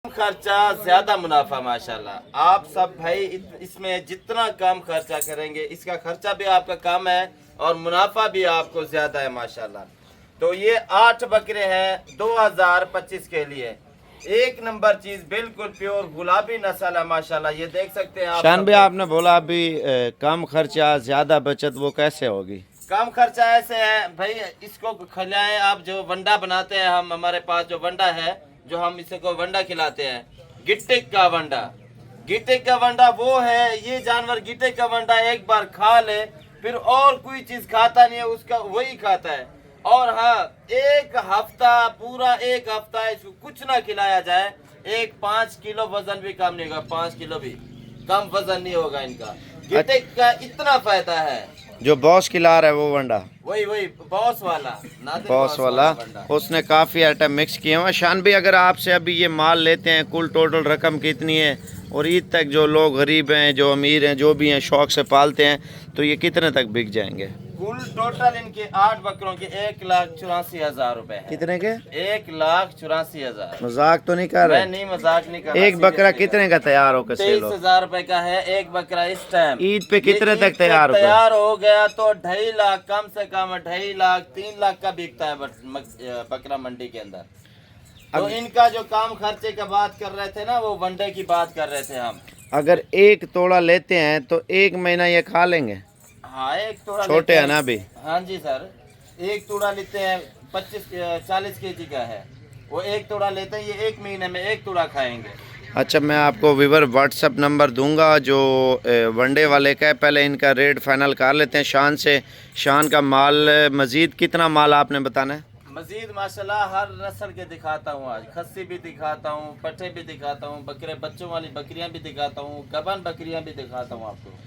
खर्चा ज्यादा मुनाफा माशाल्लाह। आप सब भाई इसमें जितना कम खर्चा करेंगे इसका खर्चा भी आपका कम है और मुनाफा भी आपको ज्यादा है माशाल्लाह। तो ये 8 बकरे हैं 2025 के लिए। एक नंबर चीज बिल्कुल प्योर गुलाबी नस्ल है माशाल्लाह। ये देख सकते हैं आप। शान भाई आपने बोला अभी कम खर्चा ज्यादा बचत, वो कैसे होगी? कम खर्चा ऐसे है भाई, इसको खिलाएं आप। जो वंडा बनाते हैं हम, हमारे पास जो वंडा है, जो हम इसे को वंडा खिलाते हैं, गिट्टिक का वंडा। गिट्टिक का वंडा वो है, ये जानवर गिट्टिक का वंडा एक बार खा ले फिर और कोई चीज खाता नहीं है, उसका वही खाता है। और हाँ, एक हफ्ता, पूरा एक हफ्ता इसको कुछ ना खिलाया जाए, 5 किलो वजन भी कम नहीं होगा, 5 किलो भी कम वजन नहीं होगा इनका। गिट्टिक का इतना फायदा है। जो बॉस खिला रहा है वो वंडा, वही बॉस वाला, बॉस वाला, उसने काफ़ी आइटम मिक्स किए हुए। शान भाई अगर आपसे अभी ये माल लेते हैं, कुल टोटल रकम कितनी है? और ईद तक जो लोग गरीब हैं, जो अमीर हैं, जो भी हैं, शौक से पालते हैं, तो ये कितने तक बिक जाएंगे? कुल टोटल इनके 8 बकरों के 1,84,000 रुपए है। कितने के? 1,84,000। मजाक तो नहीं कर रहे? नहीं, मजाक नहीं कर रहा। एक बकरा कितने का तैयार होकर सेल हो? 23,000 रुपए का है एक बकरा इस टाइम। ईद पे कितने तक तैयार हो गया तो 2.5 लाख, कम से कम 2.5 लाख 3 लाख का बिकता है बकरा मंडी के अंदर। तो इनका जो काम खर्चे का बात कर रहे थे ना, वो वनडे की बात कर रहे थे हम। अगर एक तोड़ा लेते हैं तो 1 महीना ये खा लेंगे? हाँ, एक तोड़ा छोटे है ना अभी? हाँ जी सर, एक तोड़ा लेते हैं 25-40 केजी का है, वो एक तोड़ा लेते हैं, ये 1 महीने में एक तोड़ा खाएंगे। अच्छा, मैं आपको विवर व्हाट्सअप नंबर दूंगा जो वनडे वाले का है। पहले इनका रेट फाइनल कर लेते हैं शान से। शान का माल मज़ीद कितना माल आपने बताना है? मजीद माशाल्लाह हर नस्ल के दिखाता हूँ आज। खस्सी भी दिखाता हूँ, पट्टे भी दिखाता हूँ, बकरे बच्चों वाली बकरियाँ भी दिखाता हूँ, गबन बकरियाँ भी दिखाता हूँ आपको।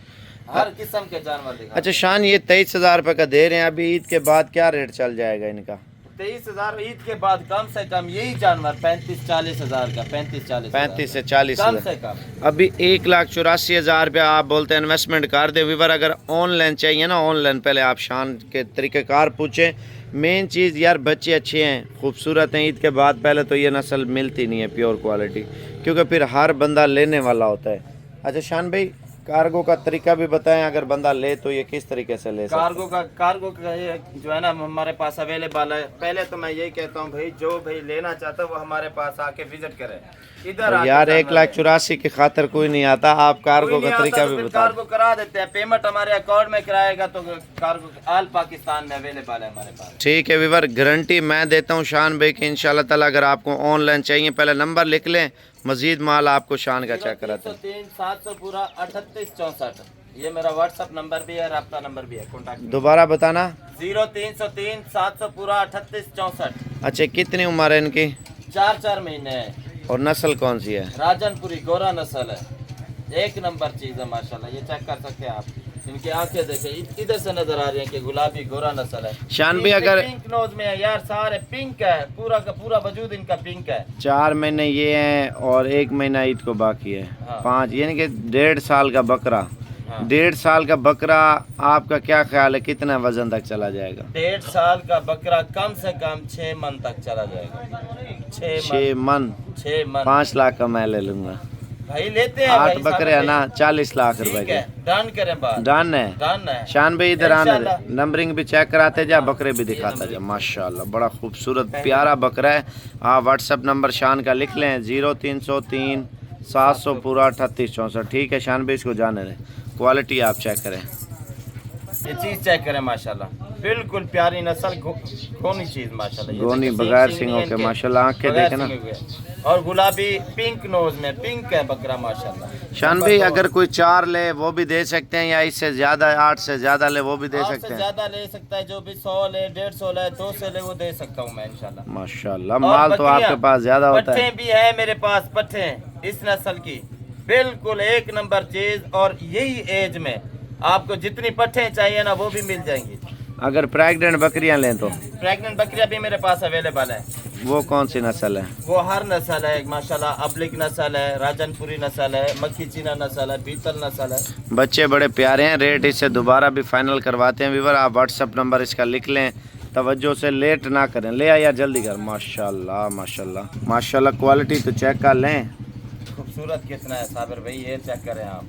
हर किस्म के जानवर दिखाता हूँ। अच्छा शान, ये 23,000 रुपये का दे रहे हैं, अभी ईद के बाद क्या रेट चल जाएगा इनका? 23,000 ईद के बाद कम से कम यही जानवर 35-40 हज़ार का, 35 से 40 कम से कम। अभी 1,84,000 रुपया आप बोलते हैं इन्वेस्टमेंट कर दे। विवर अगर ऑनलाइन चाहिए ना, ऑनलाइन पहले आप शान के तरीक़ेकार पूछें। मेन चीज़ यार, बच्चे अच्छे हैं, खूबसूरत हैं। ईद के बाद पहले तो ये नस्ल मिलती नहीं है प्योर क्वालिटी, क्योंकि फिर हर बंदा लेने वाला होता है। अच्छा शान भाई, कार्गो का तरीका भी बताएं, अगर बंदा ले तो ये किस तरीके से ले सकता है? कार्गो का ये जो है ना हमारे पास अवेलेबल है। पहले तो मैं यही कहता हूँ भाई, जो भाई लेना चाहता है वो हमारे पास आके विजिट करे। इधर यार 1,84,000 की खातर कोई नहीं आता। आप कार्गो का तरीका भी बता। कार्गो करा देते हैं, पेमेंट हमारे अकाउंट में कराएगा तो कार्गो ऑल पाकिस्तान में अवेलेबल है हमारे पास। ठीक है विवर, गारंटी मैं देता हूँ शान भाई की इंशाल्लाह ताला। अगर आपको ऑनलाइन चाहिए, पहले नंबर लिख लें, मजीद माल आपको शान का चेक कराते हैं। 337 पूरा 3864, ये मेरा व्हाट्सअप नंबर भी है, राब्ता नंबर भी है, कॉन्टैक्ट। दोबारा बताना। 0303 700 पूरा 3864। अच्छा, कितनी उम्र है इनकी? 4 महीने है। और नस्ल कौन सी है? राजनपुरी गोरा नस्ल है, एक नंबर चीज है माशाल्लाह। ये चेक कर सकते हैं आप, इनकी आंखें देखें, इधर से नजर आ रही हैं कि गुलाबी गोरा नस्ल है। शान भी अगर पिंक नोज में है यार, सारे पिंक है, पूरा का पूरा वजूद इनका पिंक है। 4 महीने ये हैं और 1 महीना ईद को बाकी है। हाँ। 5 यानी कि 1.5 साल का बकरा। हाँ। 1.5 साल का बकरा, आपका क्या ख्याल है कितना वजन तक चला जाएगा? 1.5 साल का बकरा कम से कम 6 मन तक चला जाएगा। 6 मन 5 लाख का मैं ले लूंगा भाई। लेते हैं 8 बकरे है ना, 40 लाख रुपए के। डन करें बात? डन है। शान भाई इधर आने दे, नंबरिंग भी चेक कराते जा, बकरे भी दिखाता जा। माशाल्लाह बड़ा खूबसूरत प्यारा बकरा है। आप व्हाट्सअप नंबर शान का लिख लें, 0303 700 पूरा 3864। ठीक है शान भाई, इसको जाने दें, क्वालिटी आप चेक करें, ये चीज चेक करें माशाल्लाह, बिल्कुल प्यारी नस्ल, गोनी चीज माशाल्लाह। गोनी बगैर सिंगों के माशाल्लाह, आंखें देखे ना, और गुलाबी पिंक नोज में पिंक है बकरा माशाल्लाह। शान भाई अगर कोई 4 ले वो भी दे सकते हैं, या इससे ज्यादा 8 से ज्यादा ले वो भी दे सकते हैं? ज्यादा ले सकता है, जो भी 100 ले, 150 ले, 200 ले, वो दे सकता हूँ मैं इंशाल्लाह। माशाल्लाह माल तो आपके पास ज्यादा होता है। पट्टे भी है मेरे पास, पट्टे इस नस्ल की बिल्कुल 1 नंबर चीज। और यही एज में आपको जितनी पट्टे चाहिए ना वो भी मिल जाएंगी। अगर प्रेग्नेंट बकरियां लें तो? प्रेग्नेंट बकरियां भी मेरे पास अवेलेबल है। वो कौन सी नस्ल है? वो हर नस्ल है माशाल्लाह, अब्लिक नस्ल है, राजनपुरी नस्ल है, मक्खी चीना नस्ल है, बीतल नस्ल है। बच्चे बड़े प्यारे हैं। रेट इससे दोबारा भी फाइनल करवाते हैं विवर। आप व्हाट्सअप नंबर इसका लिख लें, तवज्जो से लेट ना करें। ले आया जल्दी कर। माशाल्लाह माशाल्लाह माशाल्लाह, क्वालिटी तो चेक कर लें। खूबसूरत कितना है साबिर भाई, ये चेक करें आप,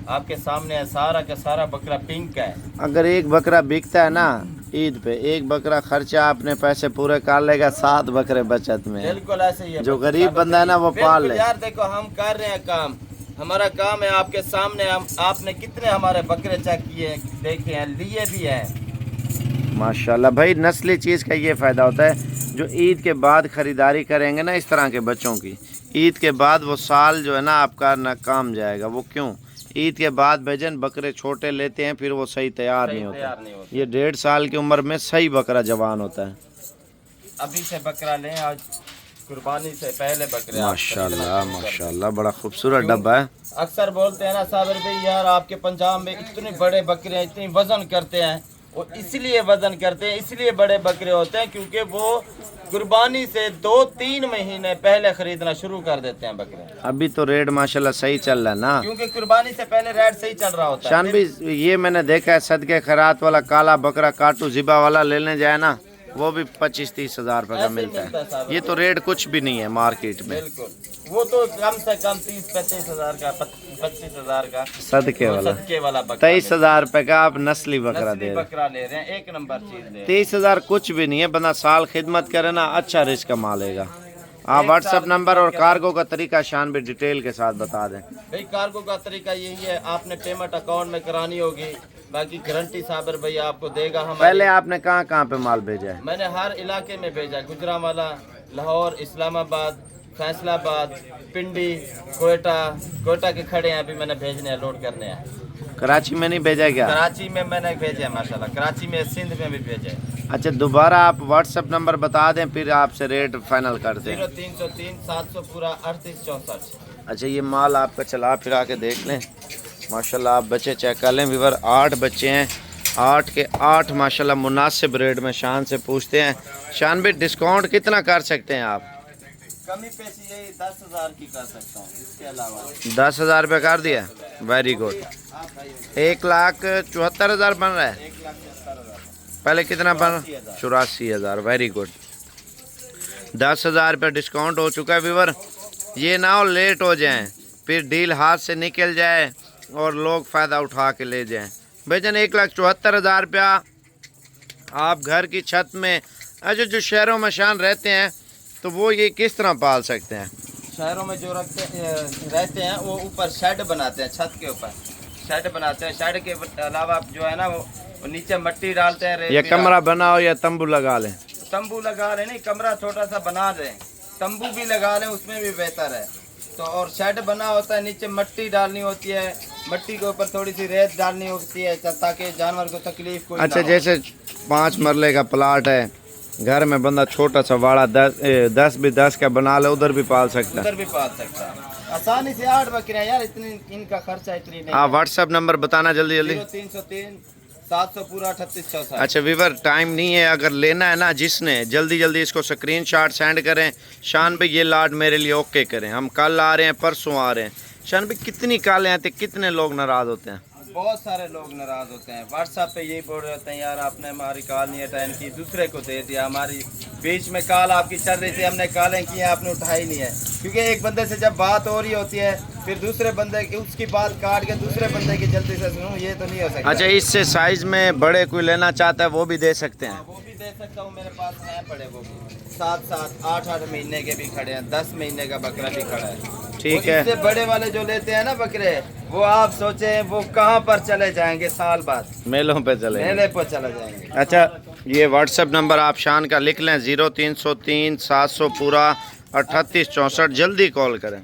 आपके सामने है। सारा का सारा बकरा पिंक है। अगर एक बकरा बिकता है ना ईद पे, एक बकरा खर्चा अपने पैसे पूरे कर लेगा, 7 बकरे बचत में। बिल्कुल ऐसे ही है। जो गरीब बंदा है ना वो पाल ले। यार देखो हम कर रहे हैं काम, हमारा काम है आपके सामने। हम आपने कितने हमारे बकरे चेक किए, देखे हैं, लिए भी हैं। माशाल्लाह भाई, नस्ली चीज़ का ये फ़ायदा होता है। जो ईद के बाद ख़रीदारी करेंगे ना इस तरह के बच्चों की, ईद के बाद वो साल जो है ना आपका नाकाम जाएगा। वो क्यों? ईद के बाद भजन बकरे छोटे लेते हैं, फिर वो सही तैयार नहीं होता। ये 1.5 साल की उम्र में सही बकरा जवान होता है। अभी से बकरा लें, आज कुर्बानी से पहले बकरे। माशाल्लाह माशाल्लाह, बड़ा खूबसूरत डब्बा है। अक्सर बोलते हैं ना साबिर भाई, यार आपके पंजाब में इतने बड़े बकरे हैं, इतनी वजन करते हैं। वो इसलिए वजन करते हैं, इसलिए बड़े बकरे होते हैं क्योंकि वो कुर्बानी से 2-3 महीने पहले खरीदना शुरू कर देते हैं बकरे। अभी तो रेट माशाल्लाह सही चल रहा है ना, क्योंकि कुर्बानी से पहले रेट सही चल रहा होता है। शान भी ये मैंने देखा है, सदके खैरात वाला काला बकरा काटू जिबा वाला लेने जाए ना, वो भी 25-30 हज़ार रुपये का मिलता है। ये तो रेट कुछ भी नहीं है मार्केट में। बिल्कुल, वो तो कम से कम 30-35 हज़ार का, 25 हज़ार का सदके वाला बकरा। 23 हज़ार रुपये का आप नस्ली बकरा दे रहे हैं। बकरा ले रहे हैं, एक नंबर चीज दे। 23 हज़ार कुछ भी नहीं है, बंदा साल खिदमत करे ना, अच्छा रिस्क कमा लेगा। आप व्हाट्सएप नंबर और कार्गो का तरीका शान भी डिटेल के साथ बता दें। भाई कार्गो का तरीका यही है, आपने पेमेंट अकाउंट में करानी होगी, बाकी गारंटी साबिर भाई आपको देगा। हम पहले आपने कहाँ पे माल भेजा है? मैंने हर इलाके में भेजा, गुजरांवाला, लाहौर, इस्लामाबाद, फैसलाबाद, पिंडी, कोयटा के खड़े हैं, अभी मैंने भेजने हैं, लोड करने हैं। कराची में नहीं भेजा क्या? कराची में मैंने भेजे हैं माशाल्लाह, कराची में, सिंध में भी भेजे हैं। अच्छा, दोबारा आप व्हाट्सएप नंबर बता दें, फिर आपसे रेट फाइनल कर दें। 0303 700 पूरा 3864। अच्छा, ये माल आपका चला फिर आके देख लें। माशाल्लाह आप बच्चे चेक कर लें व्यूअर, 8 बच्चे हैं, 8 के 8 माशाल्लाह मुनासिब रेट में। शान से पूछते हैं, शान भी डिस्काउंट कितना कर सकते हैं आप? कमी पेशी यही 10,000 की कर सकता हूँ, इसके अलावा 10,000 रुपये कर दिया। Very good. 1,74,000 बन रहा है। 1,74,000 पहले कितना बन? 84,000। Very good. 10,000 रुपये डिस्काउंट हो चुका है व्यूअर। ये ना हो लेट हो जाएं, फिर डील हाथ से निकल जाए और लोग फ़ायदा उठा के ले जाएं। भाईजान 1,74,000 रुपया आप घर की छत में। अच्छा, जो शहरों में शान रहते हैं तो वो ये किस तरह पाल सकते हैं? शहरों में जो रहते हैं वो ऊपर शेड बनाते हैं, छत के ऊपर शेड बनाते हैं। शेड के अलावा जो है ना वो नीचे मट्टी डालते हैं। या कमरा बनाओ या तंबू लगा लें। तंबू लगा लें, नहीं कमरा छोटा सा बना दें, तंबू भी लगा लें, उसमें भी बेहतर है। तो और शेड बना होता है, नीचे मट्टी डालनी होती है, मट्टी के ऊपर थोड़ी सी रेत डालनी होती है ताकि जानवर को तकलीफ कोई अच्छा, ना हो। जैसे 5 मरले का प्लाट है, घर में बंदा छोटा सा वाड़ा 10 भी 10 का बना ले, उधर भी पाल सकता है। उधर भी पाल सकता है आसानी से। 8 बकरियां यार, इतनी इनका खर्चा इतनी नहीं। आप व्हाट्सएप नंबर बताना जल्दी जल्दी। 0303 700 पूरा 3864। अच्छा वीवर, टाइम नहीं है, अगर लेना है ना जिसने, जल्दी जल्दी इसको स्क्रीनशॉट सेंड करें। शान भाई ये लाट मेरे लिए ओके करें, हम कल आ रहे हैं, परसों आ रहे हैं। शान भाई कितनी कालें आती, कितने लोग नाराज़ होते हैं? बहुत सारे लोग नाराज होते हैं, व्हाट्सएप पे यही बोल रहे होते हैं, यार आपने हमारी कॉल नहीं अटेंड की, दूसरे को दे दिया। हमारी बीच में कॉल आपकी चल रही थी, हमने कॉलें की, आपने उठाई नहीं है। क्योंकि एक बंदे से जब बात हो रही होती है, फिर दूसरे बंदे की उसकी बात काट के दूसरे बंदे की जल्दी से सुनूं, ये तो नहीं हो सकता। अच्छा, इससे साइज़ में बड़े कोई लेना चाहता है वो भी दे सकते हैं? वो भी दे सकता हूँ, मेरे पास है बड़े, वो भी 7-7, 8-8 महीने के भी खड़े हैं, 10 महीने का बकरा भी खड़ा है। ठीक है। इससे बड़े वाले जो लेते हैं ना बकरे, वो आप सोचे वो कहाँ पर चले जाएंगे, साल बाद मेलों पे चले, मेले पर चले जाएंगे। अच्छा, ये व्हाट्सएप नंबर आप शान का लिख लें, 0303 700 पूरा 3864। जल्दी कॉल करें।